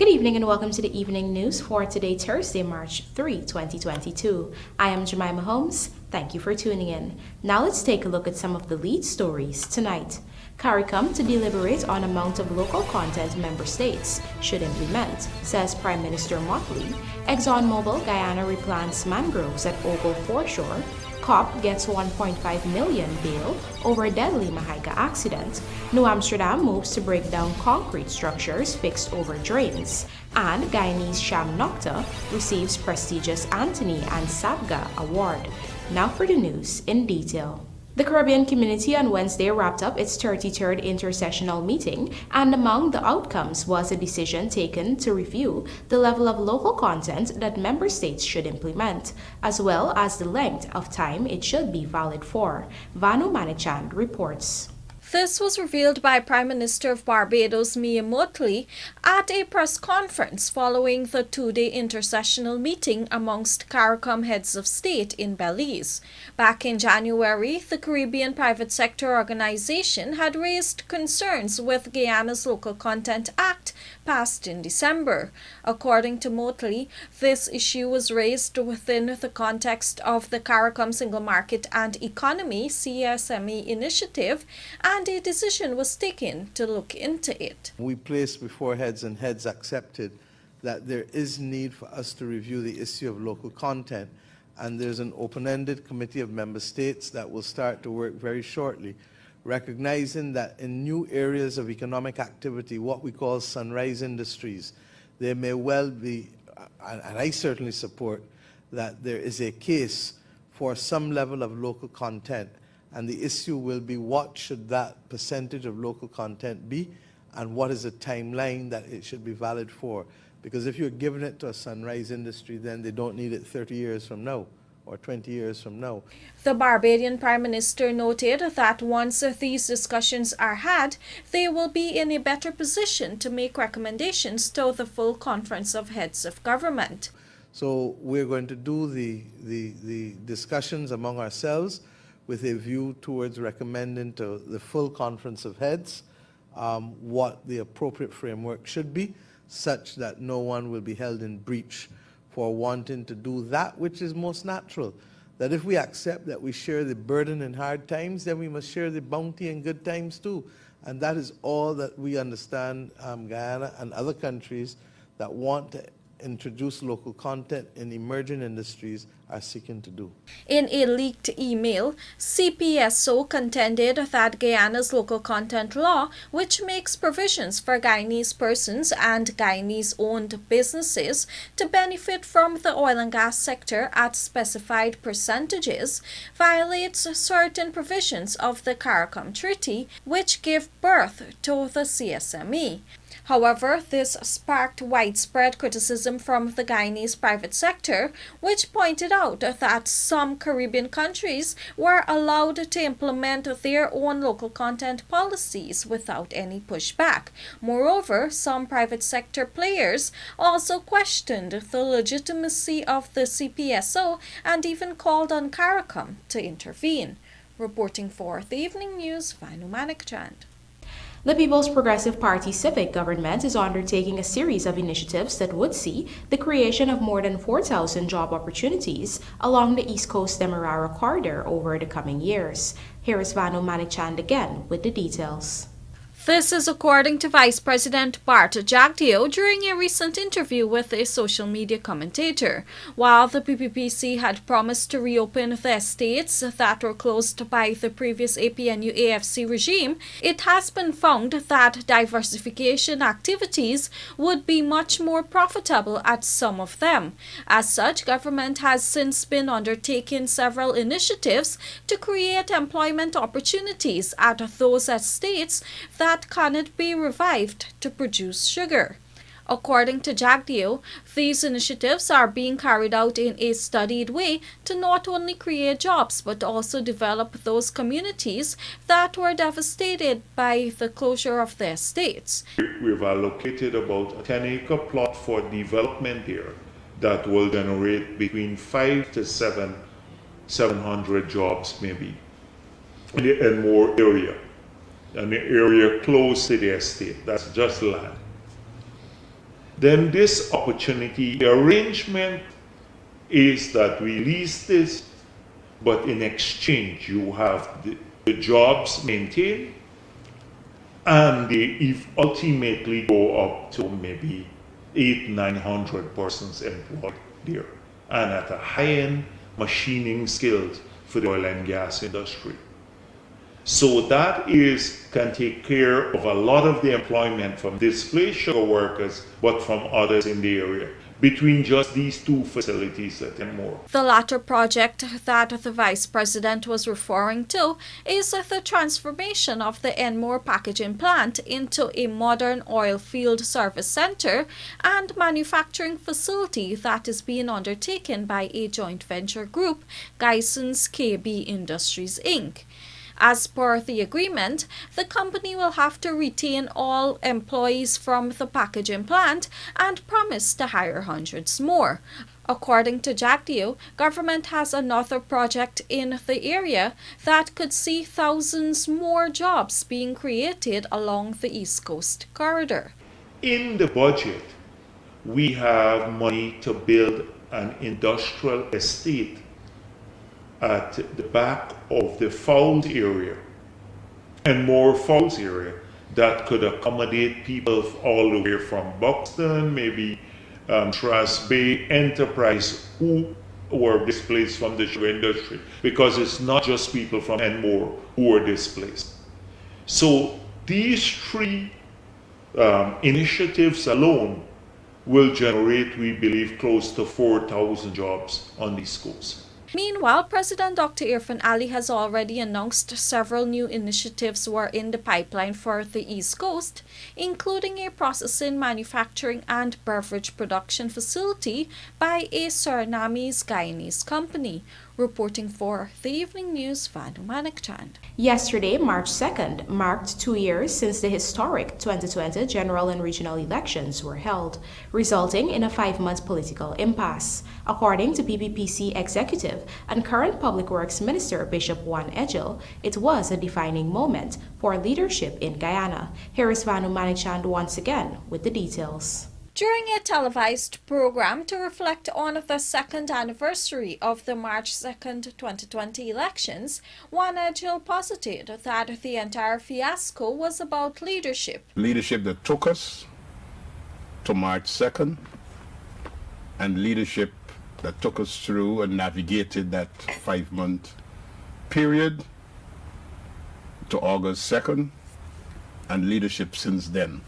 Good evening and welcome to the evening news for today, Thursday, March 3, 2022. I am Jemima Holmes. Thank you for tuning in. Now let's take a look at some of the lead stories tonight. CARICOM to deliberate on amount of local content member states should implement, says Prime Minister MOTTLEY. Exxonmobil Guyana replants mangroves at OGLE FORESHORE. COP gets 1.5 million bail over deadly MAHAICA accident. New Amsterdam moves to break down concrete structures fixed over drains. And Guyanese SHYAM NOKTA receives prestigious Anthony and Sabga award. Now for the news in detail. The Caribbean community on Wednesday wrapped up its 33rd intersessional meeting, and among the outcomes was a decision taken to review the level of local content that member states should implement, as well as the length of time it should be valid for. Vanu Manichan reports. This was revealed by Prime Minister of Barbados, MOTTLEY, at a press conference following the two-day intersessional meeting amongst CARICOM heads of state in Belize. Back in January, the Caribbean Private Sector Organization had raised concerns with Guyana's Local Content Act, passed in December. According to MOTTLEY, this issue was raised within the context of the CARICOM Single Market and Economy (CSME) initiative, and a decision was taken to look into it. We placed before heads, and heads accepted that there is need for us to review the issue of local content, and there's an open-ended committee of member states that will start to work very shortly, recognizing that in new areas of economic activity, what we call sunrise industries, there may well be, and I certainly support, that there is a case for some level of local content. And the issue will be, what should that percentage of local content be, and what is the timeline that it should be valid for? Because if you're giving it to a sunrise industry, then they don't need it 30 years from now or 20 years from now. The Barbadian Prime Minister noted that once these discussions are had, they will be in a better position to make recommendations to the full Conference of Heads of Government. So we're going to do the discussions among ourselves with a view towards recommending to the full Conference of Heads what the appropriate framework should be, such that no one will be held in breach for wanting to do that which is most natural. That if we accept that we share the burden in hard times, then we must share the bounty in good times too. And that is all that we understand Guyana and other countries that want to introduce local content in emerging industries are seeking to do. In a leaked email, CPSO contended that Guyana's local content law, which makes provisions for Guyanese persons and Guyanese-owned businesses to benefit from the oil and gas sector at specified percentages, violates certain provisions of the CARICOM Treaty, which give birth to the CSME. However, this sparked widespread criticism from the Guyanese private sector, which pointed out that some Caribbean countries were allowed to implement their own local content policies without any pushback. Moreover, some private sector players also questioned the legitimacy of the CPSO and even called on CARICOM to intervene. Reporting for the Evening News, Vanu Manichan. The People's Progressive Party civic government is undertaking a series of initiatives that would see the creation of more than 4,000 job opportunities along the East Coast Demerara corridor over the coming years. Here is Vanu Manichan again with the details. This is according to Vice President Bart Jagdeo during a recent interview with a social media commentator. While the PPPC had promised to reopen the estates that were closed by the previous APNU-AFC regime, it has been found that diversification activities would be much more profitable at some of them. As such, government has since been undertaking several initiatives to create employment opportunities at those estates that cannot be revived to produce sugar. According to Jagdeo, these initiatives are being carried out in a studied way to not only create jobs but also develop those communities that were devastated by the closure of their estates. We've allocated about a 10-acre plot for development there that will generate between 5 to 700 jobs maybe in more area. An area close to the estate, that's just land. then this opportunity, the arrangement is that we lease this, but in exchange you have the jobs maintained, and they ultimately go up to maybe 800-900 persons employed there, and at a high-end machining skills for the oil and gas industry. So that can take care of a lot of the employment from displaced sugar workers, but from others in the area, between just these two facilities and more. The latter project that the Vice President was referring to is the transformation of the Enmore packaging plant into a modern oil field service center and manufacturing facility that is being undertaken by a joint venture group, Geissens KB Industries Inc. As per the agreement, the company will have to retain all employees from the packaging plant and promise to hire hundreds more. According to Jagdeo, government has another project in the area that could see thousands more jobs being created along the East Coast corridor. In the budget, we have money to build an industrial estate at the back of the Fowles area and more Fowles area that could accommodate people all the way from Buxton, maybe Trass Bay, Enterprise, who were displaced from the sugar industry, because it's not just people from Enmore who are displaced. So these three initiatives alone will generate, we believe, close to 4,000 jobs on the East Coast. Meanwhile, President Dr. Irfan Ali has already announced several new initiatives were in the pipeline for the East Coast, including a processing, manufacturing, and beverage production facility by a Surinamese Guyanese company. Reporting for the Evening News, Vanu Mannequin. Yesterday, March 2nd, marked 2 years since the historic 2020 general and regional elections were held, resulting in a 5-month political impasse. According to PPPC Executive and current Public Works Minister Bishop Juan Egil, it was a defining moment for leadership in Guyana. Here is Vanu Mannequin once again with the details. During a televised program to reflect on the second anniversary of the March 2nd, 2020 elections, Juan Egil posited that the entire fiasco was about leadership. Leadership that took us to March 2nd, and leadership that took us through and navigated that 5-month period to August 2nd, and leadership since then.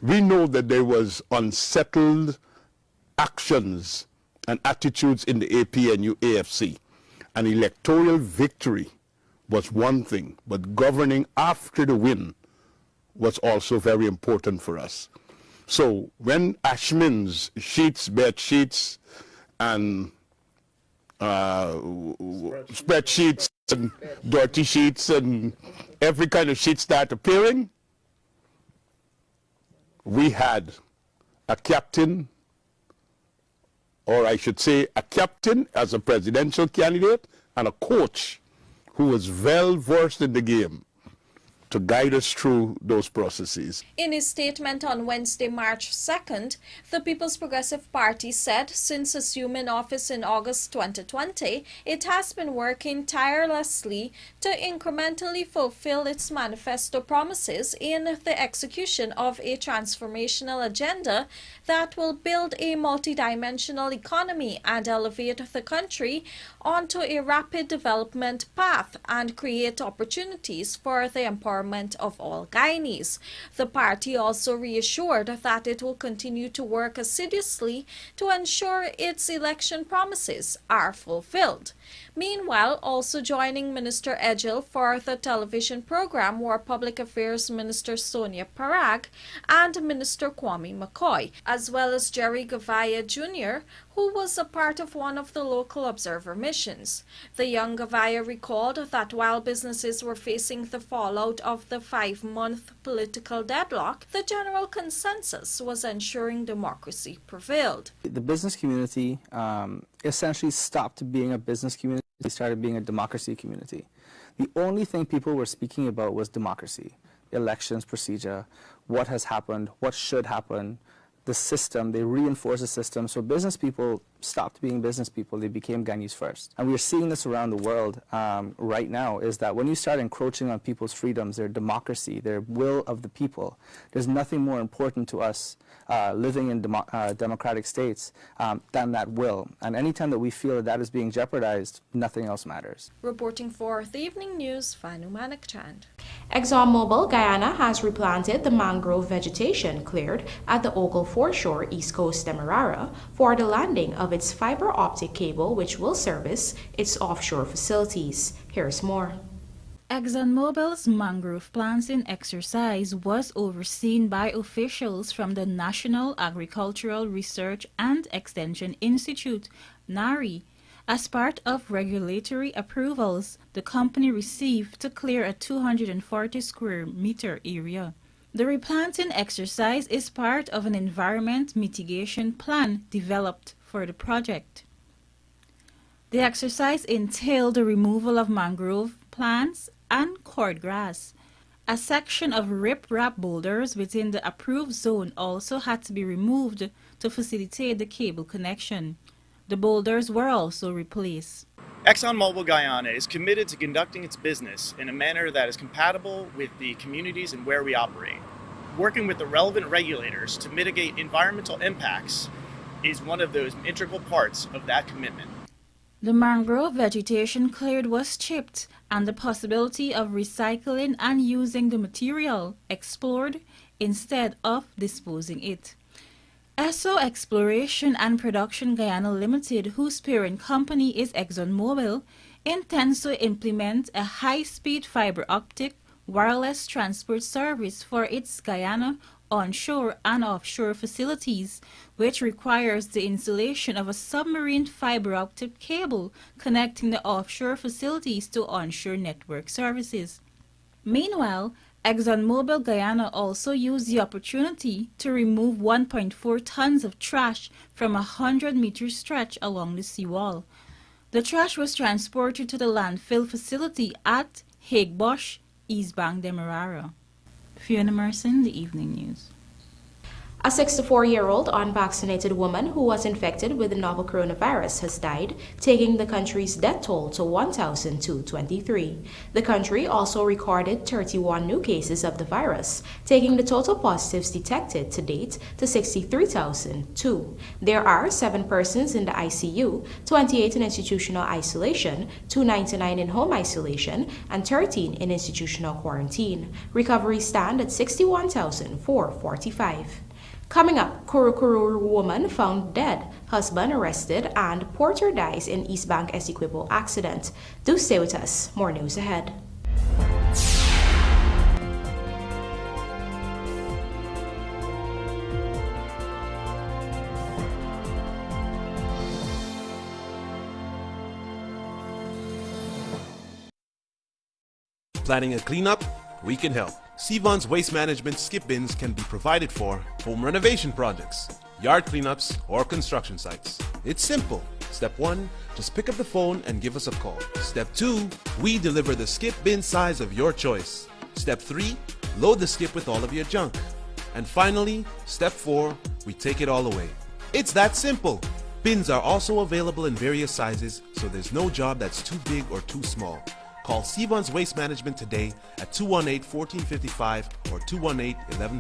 We know that there was unsettled actions and attitudes in the APNU AFC. An electoral victory was one thing, but governing after the win was also very important for us. So when Ashman's sheets, bed sheets, and spreadsheets and dirty sheets and every kind of sheet start appearing, we had a captain, or I should say a captain as a presidential candidate, and a coach who was well versed in the game to guide us through those processes. In a statement on Wednesday, March 2nd, the People's Progressive Party said since assuming office in August 2020, it has been working tirelessly to incrementally fulfill its manifesto promises in the execution of a transformational agenda that will build a multidimensional economy and elevate the country onto a rapid development path and create opportunities for the empowerment of all Guyanese. The party also reassured that it will continue to work assiduously to ensure its election promises are fulfilled. Meanwhile, also joining Minister Egil for the television program were Public Affairs Minister Sonia Parag and Minister Kwame McCoy, as well as Jerry Gavaya Jr., who was a part of one of the local observer missions. The young Gavaya recalled that while businesses were facing the fallout of the 5-month political deadlock, the general consensus was ensuring democracy prevailed. The business community essentially stopped being a business community. They started being a democracy community. The only thing people were speaking about was democracy, elections procedure, what has happened, what should happen, the system, they reinforced the system, so business people stopped being business people, they became Guyanese first. And we're seeing this around the world right now, is that when you start encroaching on people's freedoms, their democracy, their will of the people, there's nothing more important to us living in democratic states than that will. And anytime that we feel that that is being jeopardized, nothing else matters. Reporting for the Evening News, Mannequin. Exxonmobil Guyana has replanted the mangrove vegetation cleared at the OGLE FORESHORE East Coast Demerara for the landing of its fiber optic cable, which will service its offshore facilities. Here's more. ExxonMobil's mangrove planting exercise was overseen by officials from the National Agricultural Research and Extension Institute, NARI. As part of regulatory approvals the company received to clear a 240 square meter area. The replanting exercise is part of an environment mitigation plan developed for the project. The exercise entailed the removal of mangrove plants and cordgrass. A section of rip-rap boulders within the approved zone also had to be removed to facilitate the cable connection. The boulders were also replaced. ExxonMobil Guyana is committed to conducting its business in a manner that is compatible with the communities and where we operate. Working with the relevant regulators to mitigate environmental impacts is one of those integral parts of that commitment. The mangrove vegetation cleared was chipped and the possibility of recycling and using the material explored instead of disposing it. ESSO Exploration and Production Guyana Limited, whose parent company is ExxonMobil, intends to implement a high-speed fiber optic wireless transport service for its Guyana onshore and offshore facilities, which requires the installation of a submarine fiber optic cable connecting the offshore facilities to onshore network services. Meanwhile, ExxonMobil Guyana also used the opportunity to remove 1.4 tons of trash from a 100-meter stretch along the seawall. The trash was transported to the landfill facility at Haigbosh, East Bank, Demerara. Fiona Merson, The Evening News. A 64-year-old unvaccinated woman who was infected with the novel coronavirus has died, taking the country's death toll to 1,223. The country also recorded 31 new cases of the virus, taking the total positives detected to date to 63,002. There are 7 persons in the ICU, 28 in institutional isolation, 299 in home isolation, and 13 in institutional quarantine. Recovery stand at 61,445. Coming up, Kurukuru woman found dead, husband arrested, and porter dies in East Bank Essequibo accident. Do stay with us. More news ahead. Planning a cleanup? We can help. Sevon's waste management skip bins can be provided for home renovation projects, yard cleanups, or construction sites. It's simple. Step 1, just pick up the phone and give us a call. Step 2, we deliver the skip bin size of your choice. Step 3, load the skip with all of your junk. And finally, step 4, we take it all away. It's that simple. Bins are also available in various sizes, so there's no job that's too big or too small. Call Sevon's Waste Management today at 218-1455 or 218-11.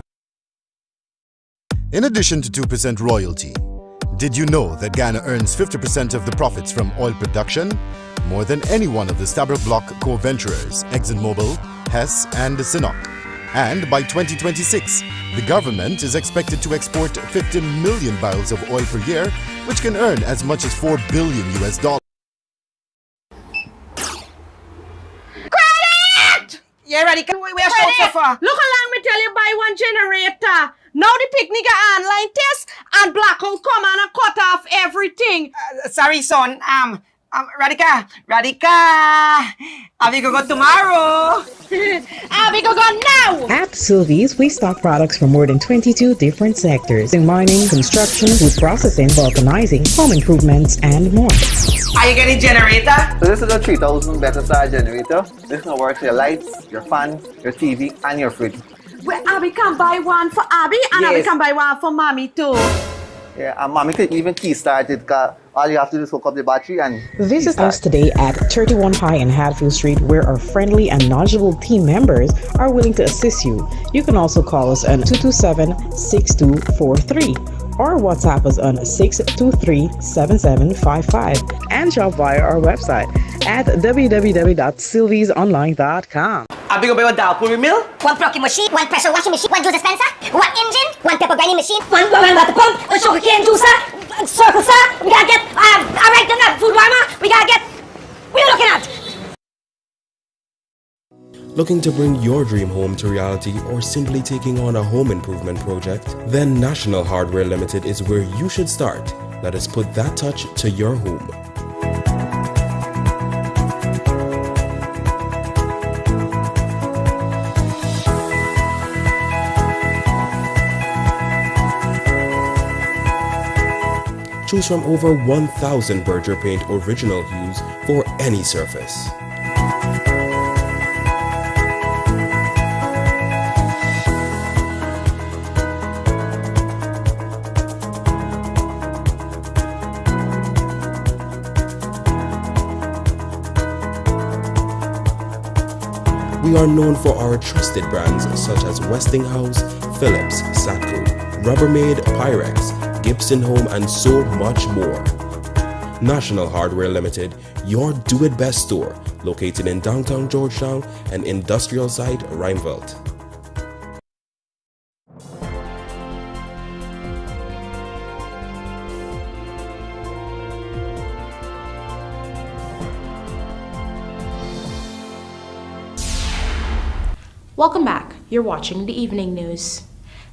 In addition to 2% royalty, did you know that Guyana earns 50% of the profits from oil production? More than any one of the Stabroek Block co-venturers, ExxonMobil, Hess and Sinnock. And by 2026, the government is expected to export 50 million barrels of oil per year, which can earn as much as $4 billion US. Yeah, ready? We are so far. Look along, me tell you, buy one generator. Now the picnic online test and blackout come and cut off everything. Sorry, son. Radhika. Have you go tomorrow? Have you go now? At Sylvie's, we stock products from more than 22 different sectors in mining, construction, food processing, vulcanizing, home improvements, and more. Are you getting generator? So this is a 3000 better size generator. This now works your lights, your fan, your TV, and your fridge. Well, Abby can buy one for Abby and Abby can buy one for Mommy too. Yeah, and Mommy could even key start it because all you have to do is hook up the battery and Visit us today at 31 High and Hatfield Street, where our friendly and knowledgeable team members are willing to assist you. You can also call us on 227-6243 or WhatsApp us on 623-7755 and shop via our website at www.sylviesonline.com. I big up your dog pour milk. One plucking machine, one pressure washing machine, one juice dispenser, one engine, one pepper grinding machine, one water pump, one sugar cane juicer, circle sir. We gotta get alright then food warmer. We gotta get. What are you looking at? Looking to bring your dream home to reality or simply taking on a home improvement project? Then National Hardware Limited is where you should start. Let us put that touch to your home. Choose from over 1,000 Berger Paint original hues for any surface. We are known for our trusted brands such as Westinghouse, Philips, Satco, Rubbermaid, Pyrex, Gibson Home, and so much more. National Hardware Limited, your do-it-best store, located in downtown Georgetown and industrial site Rheinveld. Welcome back. You're watching the evening news.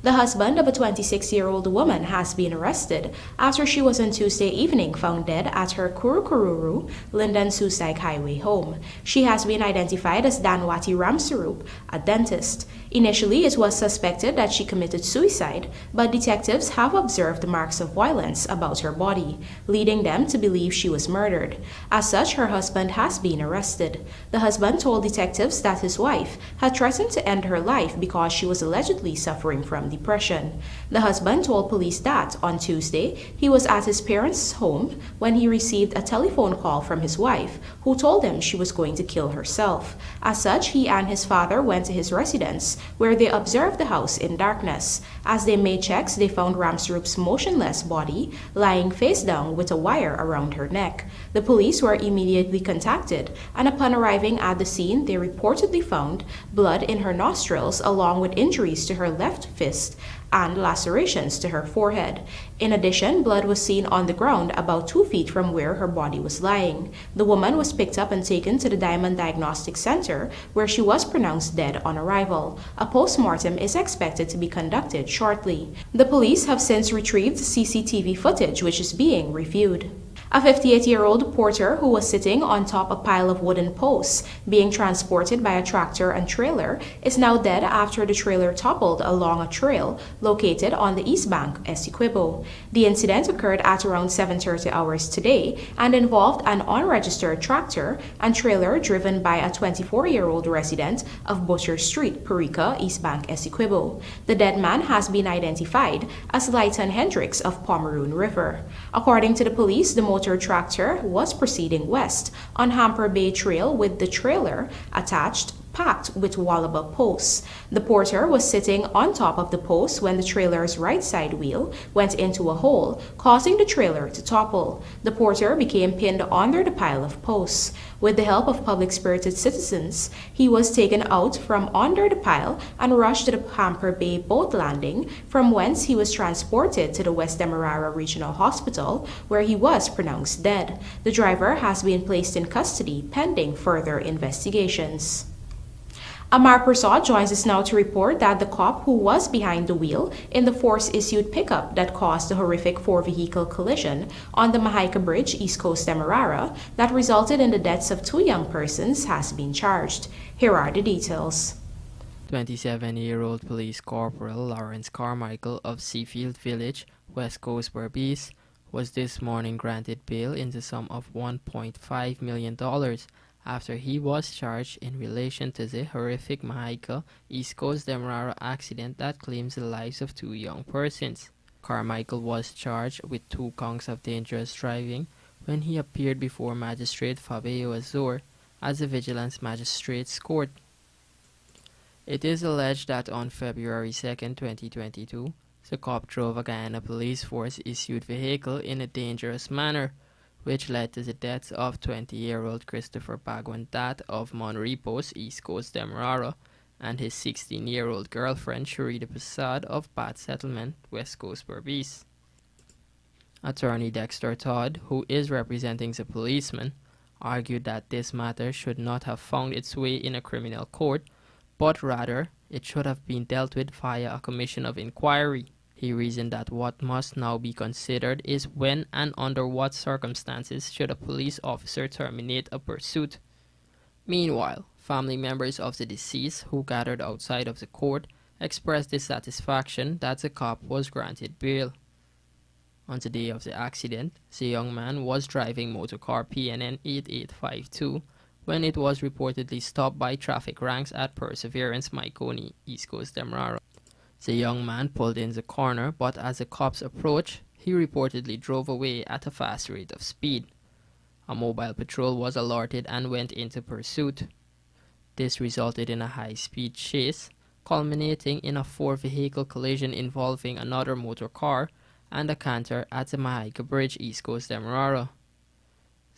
The husband of a 26-year-old woman has been arrested after she was on Tuesday evening found dead at her Kurukururu, Linden Susike Highway home. She has been identified as Danwati Ramsarup, a dentist. Initially, it was suspected that she committed suicide, but detectives have observed marks of violence about her body, leading them to believe she was murdered. As such, her husband has been arrested. The husband told detectives that his wife had threatened to end her life because she was allegedly suffering from depression. The husband told police that on Tuesday, he was at his parents' home when he received a telephone call from his wife, who told him she was going to kill herself. As such, he and his father went to his residence, where they observed the house in darkness. As they made checks, they found Ramsrup's motionless body lying face down with a wire around her neck. The police were immediately contacted, and upon arriving at the scene, they reportedly found blood in her nostrils along with injuries to her left fist and lacerations to her forehead. In addition, blood was seen on the ground about 2 feet from where her body was lying. The woman was picked up and taken to the Diamond Diagnostic Center, where she was pronounced dead on arrival. A post-mortem is expected to be conducted shortly. The police have since retrieved CCTV footage, which is being reviewed. A 58-year-old porter who was sitting on top a pile of wooden posts being transported by a tractor and trailer is now dead after the trailer toppled along a trail located on the east bank Essequibo. The incident occurred at around 7:30 hours today and involved an unregistered tractor and trailer driven by a 24-year-old resident of Butcher Street, Parica, East Bank, Essequibo. The dead man has been identified as Leighton Hendricks of Pomeroon River. According to the police, the motor tractor was proceeding west on Hamper Bay Trail with the trailer attached, packed with Wallaba posts. The porter was sitting on top of the post when the trailer's right side wheel went into a hole, causing the trailer to topple. The porter became pinned under the pile of posts. With the help of public-spirited citizens, he was taken out from under the pile and rushed to the Hamper Bay boat landing, from whence he was transported to the West Demerara Regional Hospital, where he was pronounced dead. The driver has been placed in custody pending further investigations. Amar Prasad joins us now to report that the cop who was behind the wheel in the force-issued pickup that caused the horrific four-vehicle collision on the MAHAICA Bridge, East Coast Demerara, that resulted in the deaths of 2 young persons has been charged. Here are the details. 27-year-old Police Corporal Lawrence Carmichael of Seafield Village, West Coast Berbice, was this morning granted bail in the sum of $1.5 million after he was charged in relation to the horrific MAHAICA East Coast Demerara accident that claims the lives of 2 young persons. Carmichael was charged with 2 counts of dangerous driving when he appeared before Magistrate Fabio Azor as the Vigilance Magistrates Court. It is alleged that on February 2, 2022, the cop drove a Guyana police force issued vehicle in a dangerous manner, which led to the deaths of 20-year-old Christopher Bagwandat of Monrepos, East Coast Demerara, and his 16-year-old girlfriend Sharida Prasad of Bat Settlement, West Coast Berbice. Attorney Dexter Todd, who is representing the policeman, argued that this matter should not have found its way in a criminal court, but rather it should have been dealt with via a commission of inquiry. He reasoned that what must now be considered is when and under what circumstances should a police officer terminate a pursuit. Meanwhile, family members of the deceased who gathered outside of the court expressed dissatisfaction that the cop was granted bail. On the day of the accident, the young man was driving motorcar PNN 8852 when it was reportedly stopped by traffic ranks at Perseverance, Maiconi, East Coast Demerara. The young man pulled in the corner, but as the cops approached, he reportedly drove away at a fast rate of speed. A mobile patrol was alerted and went into pursuit. This resulted in a high-speed chase, culminating in a 4-vehicle collision involving another motor car and a canter at the MAHAICA Bridge, East Coast Demerara.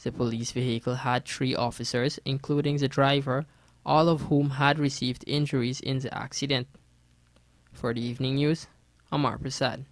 The police vehicle had 3 officers, including the driver, all of whom had received injuries in the accident. For the evening news, Amar Prasad.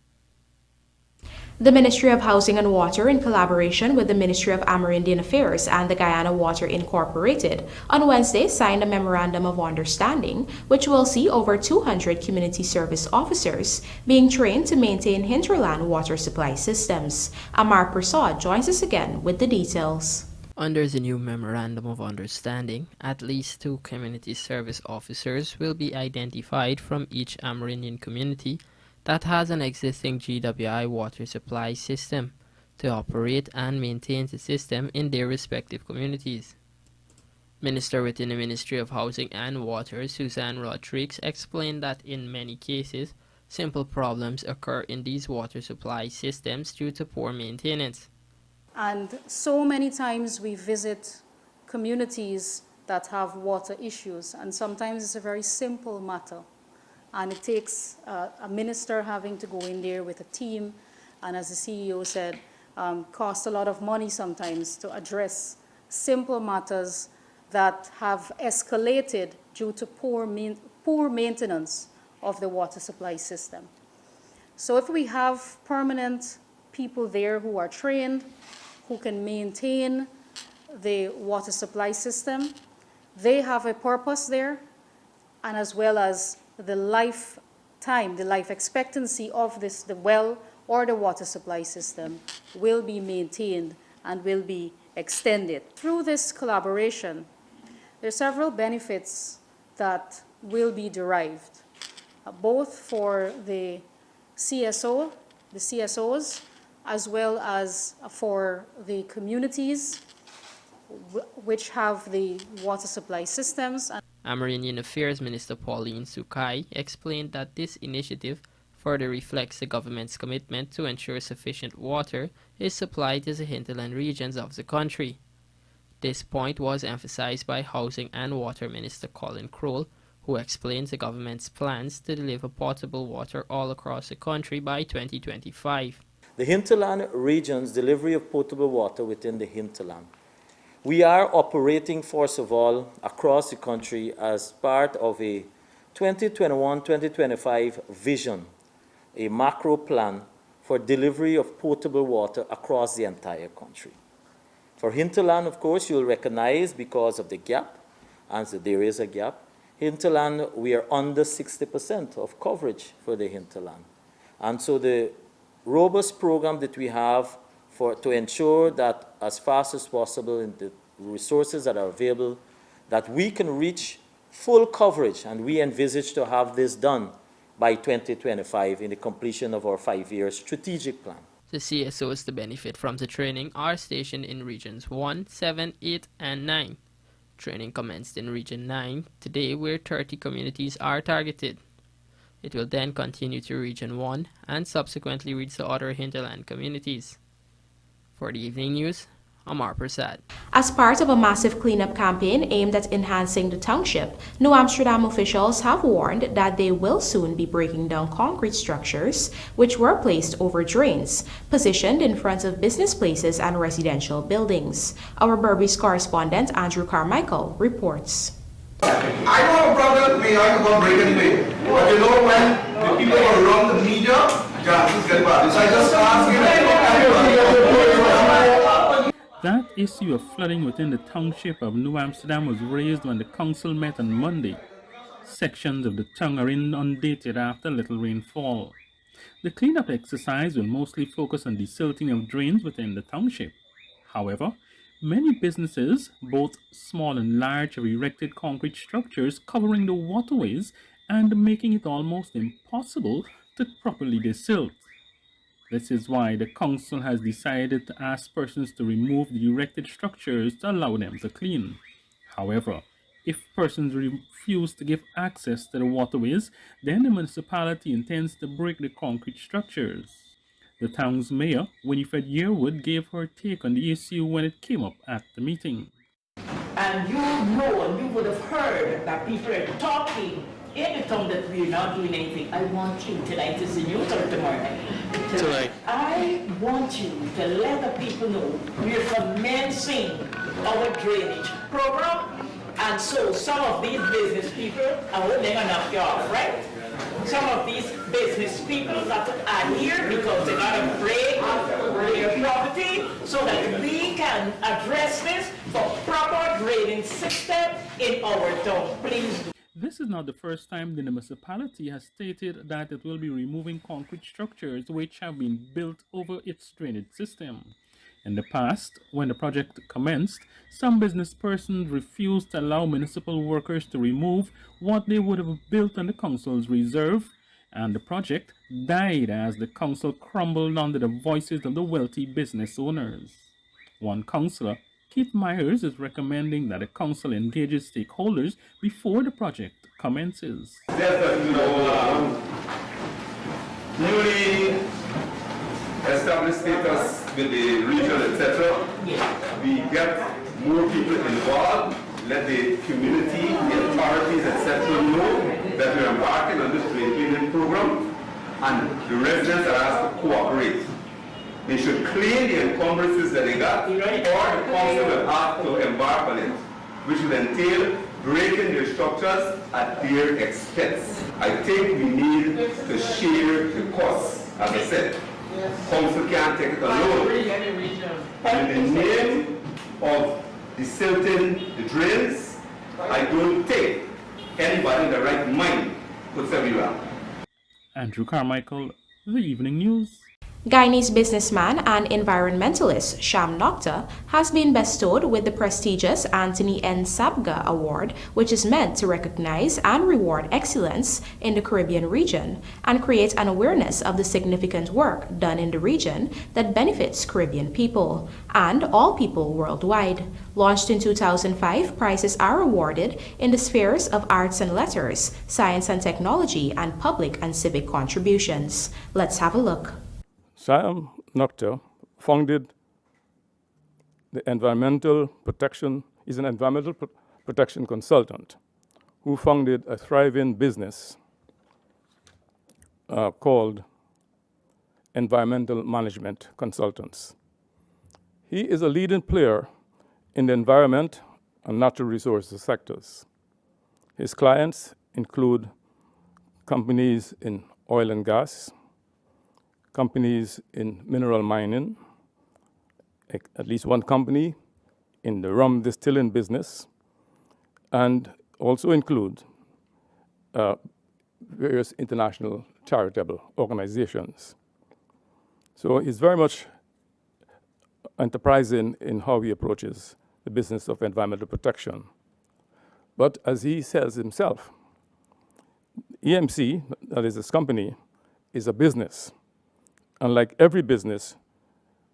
The Ministry of Housing and Water, in collaboration with the Ministry of Amerindian Affairs and the Guyana Water Incorporated, on Wednesday signed a Memorandum of Understanding, which will see over 200 community service officers being trained to maintain hinterland water supply systems. Amar Prasad joins us again with the details. Under the new Memorandum of Understanding, at least 2 community service officers will be identified from each Amerindian community that has an existing GWI water supply system to operate and maintain the system in their respective communities. Minister within the Ministry of Housing and Water, Suzanne Rodriguez, explained that in many cases, simple problems occur in these water supply systems due to poor maintenance. And so many times we visit communities that have water issues, and sometimes it's a very simple matter. And it takes a minister having to go in there with a team, and as the CEO said, cost a lot of money sometimes to address simple matters that have escalated due to poor maintenance of the water supply system. So if we have permanent people there who are trained, who can maintain the water supply system, they have a purpose there, and as well as the lifetime, the life expectancy of the well or the water supply system will be maintained and will be extended. Through this collaboration, there are several benefits that will be derived, both for the CSOs, as well as for the communities which have the water supply systems. Amerindian Affairs Minister Pauline Sukai explained that this initiative further reflects the government's commitment to ensure sufficient water is supplied to the hinterland regions of the country. This point was emphasized by Housing and Water Minister Colin Crowell, who explained the government's plans to deliver potable water all across the country by 2025. The hinterland region's delivery of potable water within the hinterland. We are operating, first of all, across the country as part of a 2021-2025 vision, a macro plan for delivery of potable water across the entire country. For hinterland, of course, you'll recognize because of the gap, and so there is a gap. Hinterland, we are under 60% of coverage for the hinterland. And so the robust program that we have to ensure that as fast as possible in the resources that are available, that we can reach full coverage, and we envisage to have this done by 2025 in the completion of our 5-year strategic plan. The CSOs to benefit from the training are stationed in regions 1, 7, 8, and 9. Training commenced in Region 9 today, where 30 communities are targeted. It will then continue to Region 1 and subsequently reach the other hinterland communities. For the evening news, Amar Prasad. As part of a massive cleanup campaign aimed at enhancing the township, New Amsterdam officials have warned that they will soon be breaking down concrete structures which were placed over drains, positioned in front of business places and residential buildings. Our Berbice correspondent Andrew Carmichael reports. I don't have a problem with me, I can break anyway. But you know when the people are around the media, chances get bad. So I just ask you. That issue of flooding within the township of New Amsterdam was raised when the council met on Monday. Sections of the town are inundated after little rainfall. The cleanup exercise will mostly focus on desilting of drains within the township. However, many businesses, both small and large, have erected concrete structures covering the waterways and making it almost impossible to properly desilt. This is why the council has decided to ask persons to remove the erected structures to allow them to clean. However, if persons refuse to give access to the waterways, then the municipality intends to break the concrete structures. The town's mayor, Winifred Yearwood, gave her take on the issue when it came up at the meeting. And you know, and you would have heard that people are talking in the town that we're not doing anything. I want you tonight is the news or tomorrow night? Tonight. I want you to let the people know we're commencing our drainage program. And so some of these business people are holding an up yard, right? Some of these business people that are here because they're not afraid of their property, so that we can address this for proper drainage system in our town. Please do. This is not the first time the municipality has stated that it will be removing concrete structures which have been built over its drainage system. In the past, when the project commenced, some business persons refused to allow municipal workers to remove what they would have built on the council's reserve, and the project died as the council crumbled under the voices of the wealthy business owners. One councillor, Keith Myers, is recommending that the council engages stakeholders before the project commences. Newly established status with the region, etc. We get more people involved, let the community, the authorities, etc. know that we're embarking on this drain cleaning program, and the residents are asked to cooperate. They should clean the encumbrances that they got, or the council will have to embark on it, which will entail breaking their structures at their expense. I think we need to share the costs, as I said. Council can't take it alone. In the name of desilting the drains, I don't think anybody in the right mind could say we well. Andrew Carmichael, The Evening News. Guyanese businessman and environmentalist SHYAM NOKTA has been bestowed with the prestigious Anthony N. Sabga Award, which is meant to recognize and reward excellence in the Caribbean region and create an awareness of the significant work done in the region that benefits Caribbean people and all people worldwide. Launched in 2005, prizes are awarded in the spheres of arts and letters, science and technology, and public and civic contributions. Let's have a look. SHYAM NOKTA founded the environmental protection, is an environmental protection consultant who founded a thriving business called Environmental Management Consultants. He is a leading player in the environment and natural resources sectors. His clients include companies in oil and gas, companies in mineral mining, at least one company in the rum distilling business, and also include various international charitable organizations. So he's very much enterprising in how he approaches the business of environmental protection. But as he says himself, EMC, that is his company, is a business. And like every business,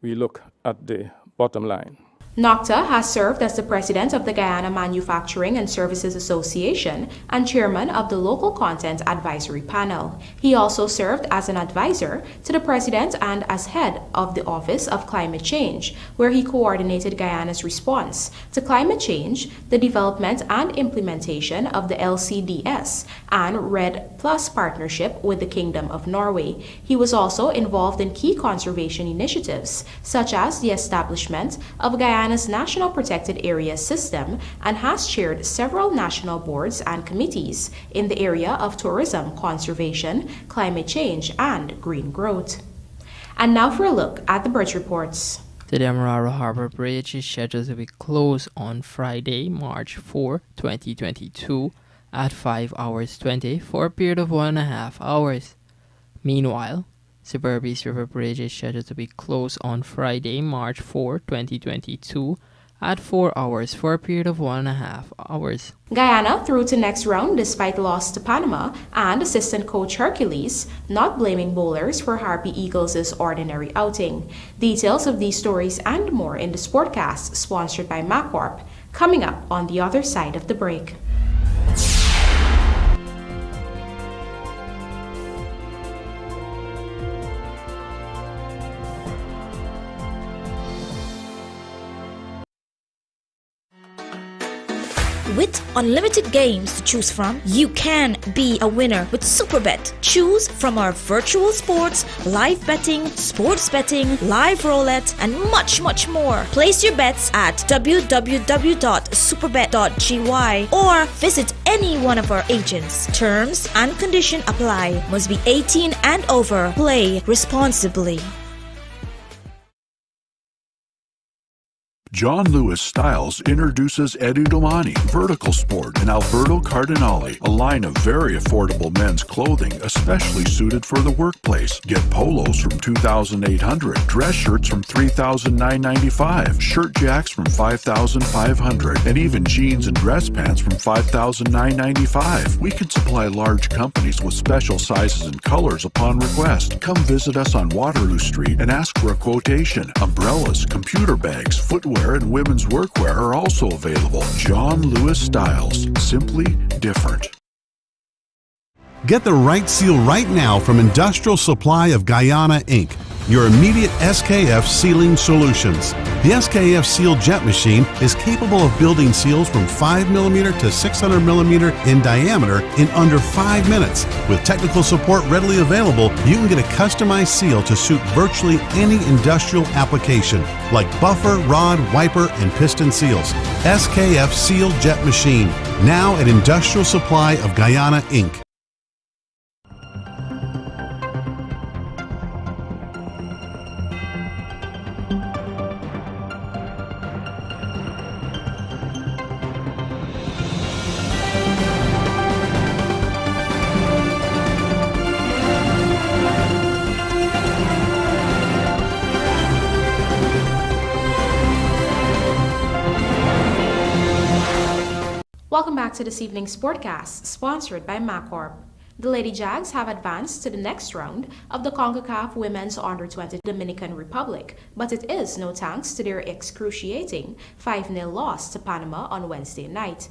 we look at the bottom line. NOKTA has served as the president of the Guyana Manufacturing and Services Association and chairman of the Local Content Advisory Panel. He also served as an advisor to the president and as head of the Office of Climate Change, where he coordinated Guyana's response to climate change, the development and implementation of the LCDS and RED Plus partnership with the Kingdom of Norway. He was also involved in key conservation initiatives, such as the establishment of Guyana's National Protected Area System, and has chaired several national boards and committees in the area of tourism, conservation, climate change, and green growth. And now for a look at the bridge reports. The Demerara Harbor Bridge is scheduled to be closed on Friday, March 4, 2022 at 5 hours 20 for a period of 1.5 hours. Meanwhile, Suburbies River Bridge is scheduled to be closed on Friday, March 4, 2022 at 4 hours for a period of 1.5 hours. Guyana through to next round despite loss to Panama, and assistant coach Hercules not blaming bowlers for Harpy Eagles' ordinary outing. Details of these stories and more in the Sportcast sponsored by MACORP, coming up on the other side of the break. With unlimited games to choose from, you can be a winner with Superbet. Choose from our virtual sports, live betting, sports betting, live roulette, and much, much more. Place your bets at www.superbet.gy or visit any one of our agents. Terms and conditions apply. Must be 18 and over. Play responsibly. John Lewis Styles introduces Edu Domani, Vertical Sport, and Alberto Cardinale, a line of very affordable men's clothing especially suited for the workplace. Get polos from $2,800, dress shirts from $3,995, shirt jacks from $5,500, and even jeans and dress pants from $5,995. We can supply large companies with special sizes and colors upon request. Come visit us on Waterloo Street and ask for a quotation. Umbrellas, computer bags, footwear, and women's workwear are also available. John Lewis Styles, simply different. Get the right seal right now from Industrial Supply of Guyana, Inc., your immediate SKF sealing solutions. The SKF Seal Jet Machine is capable of building seals from 5mm to 600mm in diameter in under 5 minutes. With technical support readily available, you can get a customized seal to suit virtually any industrial application, like buffer, rod, wiper, and piston seals. SKF Seal Jet Machine, now at Industrial Supply of Guyana, Inc. Welcome back to this evening's Sportcast, sponsored by MACORP. The Lady Jags have advanced to the next round of the CONCACAF Women's Under-20 Dominican Republic, but it is no thanks to their excruciating 5-0 loss to Panama on Wednesday night.